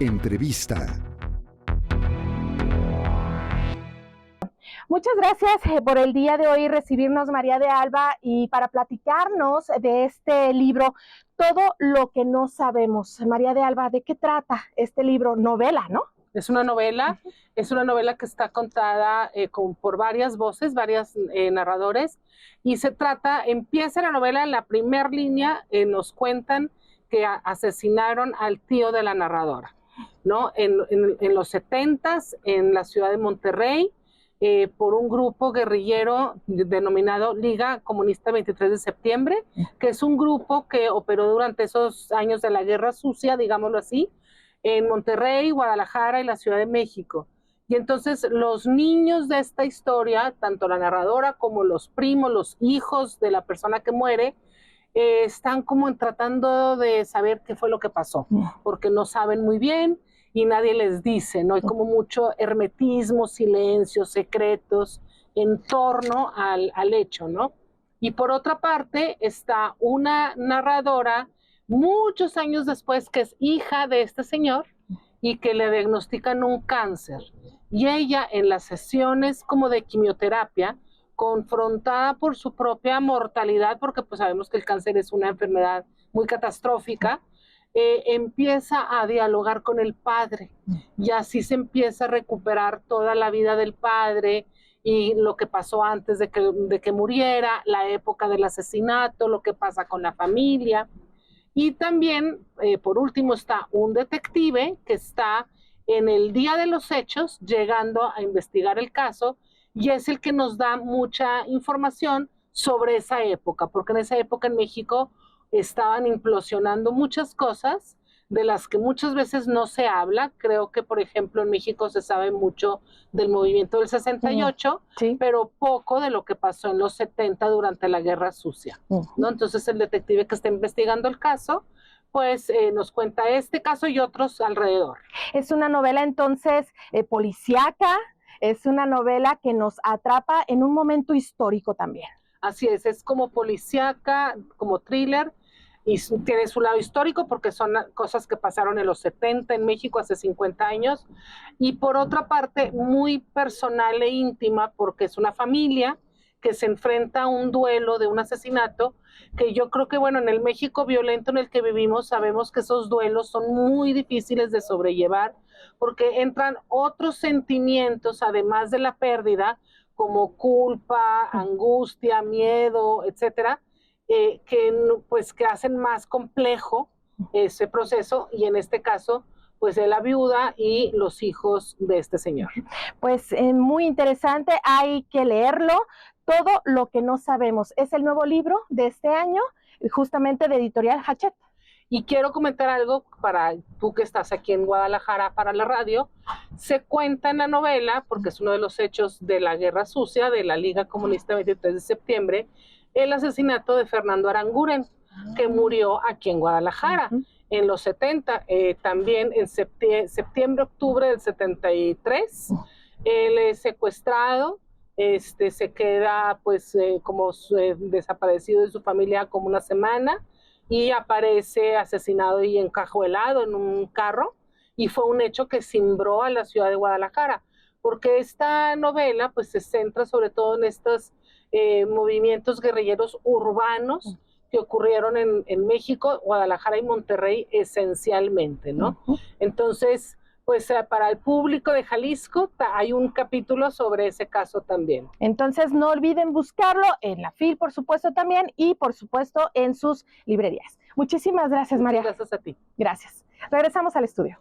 Entrevista. Muchas gracias por el día de hoy recibirnos, María de Alba, y para platicarnos de este libro, Todo lo que no sabemos. María de Alba, ¿de qué trata este libro? Novela, ¿no? Es una novela que está contada por varias voces, varios narradores, y empieza la novela en la primera línea, nos cuentan que asesinaron al tío de la narradora, ¿no? En los 70s, en la ciudad de Monterrey, por un grupo guerrillero denominado Liga Comunista 23 de Septiembre, que es un grupo que operó durante esos años de la Guerra Sucia, digámoslo así, en Monterrey, Guadalajara y la Ciudad de México. Y entonces los niños de esta historia, tanto la narradora como los primos, los hijos de la persona que muere, están como tratando de saber qué fue lo que pasó, porque no saben muy bien y nadie les dice, ¿no? Hay como mucho hermetismo, silencio, secretos en torno al hecho, ¿no? Y por otra parte está una narradora muchos años después, que es hija de este señor y que le diagnostican un cáncer. Y ella, en las sesiones como de quimioterapia, confrontada por su propia mortalidad, porque pues sabemos que el cáncer es una enfermedad muy catastrófica, empieza a dialogar con el padre, y así se empieza a recuperar toda la vida del padre y lo que pasó antes de que muriera, la época del asesinato, lo que pasa con la familia. Y también, por último, está un detective que está en el día de los hechos llegando a investigar el caso, y es el que nos da mucha información sobre esa época, porque en esa época en México estaban implosionando muchas cosas de las que muchas veces no se habla. Creo que, por ejemplo, en México se sabe mucho del movimiento del 68, sí, pero poco de lo que pasó en los 70 durante la Guerra Sucia, ¿no? Entonces el detective que está investigando el caso, pues nos cuenta este caso y otros alrededor. Es una novela entonces policíaca, es una novela que nos atrapa en un momento histórico también. Así es como policíaca, como thriller, y tiene su lado histórico porque son cosas que pasaron en los 70 en México hace 50 años, y por otra parte muy personal e íntima porque es una familia que se enfrenta a un duelo de un asesinato, que yo creo que, bueno, en el México violento en el que vivimos sabemos que esos duelos son muy difíciles de sobrellevar porque entran otros sentimientos además de la pérdida, como culpa, angustia, miedo, etcétera, que hacen más complejo ese proceso, y en este caso pues de la viuda y los hijos de este señor. Pues muy interesante, hay que leerlo. Todo lo que no sabemos es el nuevo libro de este año, justamente de Editorial Hachette. Y quiero comentar algo para tú que estás aquí en Guadalajara para la radio. Se cuenta en la novela, porque es uno de los hechos de la Guerra Sucia, de la Liga Comunista 23 de septiembre, el asesinato de Fernando Aranguren, que murió aquí en Guadalajara en los 70, también en septiembre, octubre del 73. Él es secuestrado, se queda pues desaparecido de su familia como una semana, y aparece asesinado y encajuelado en un carro, y fue un hecho que cimbró a la ciudad de Guadalajara, porque esta novela pues se centra sobre todo en estos movimientos guerrilleros urbanos que ocurrieron en México, Guadalajara y Monterrey esencialmente, ¿no? Entonces, pues para el público de Jalisco hay un capítulo sobre ese caso también. Entonces no olviden buscarlo en la FIL, por supuesto, también, y por supuesto en sus librerías. Muchísimas gracias, María. Gracias a ti. Gracias. Regresamos al estudio.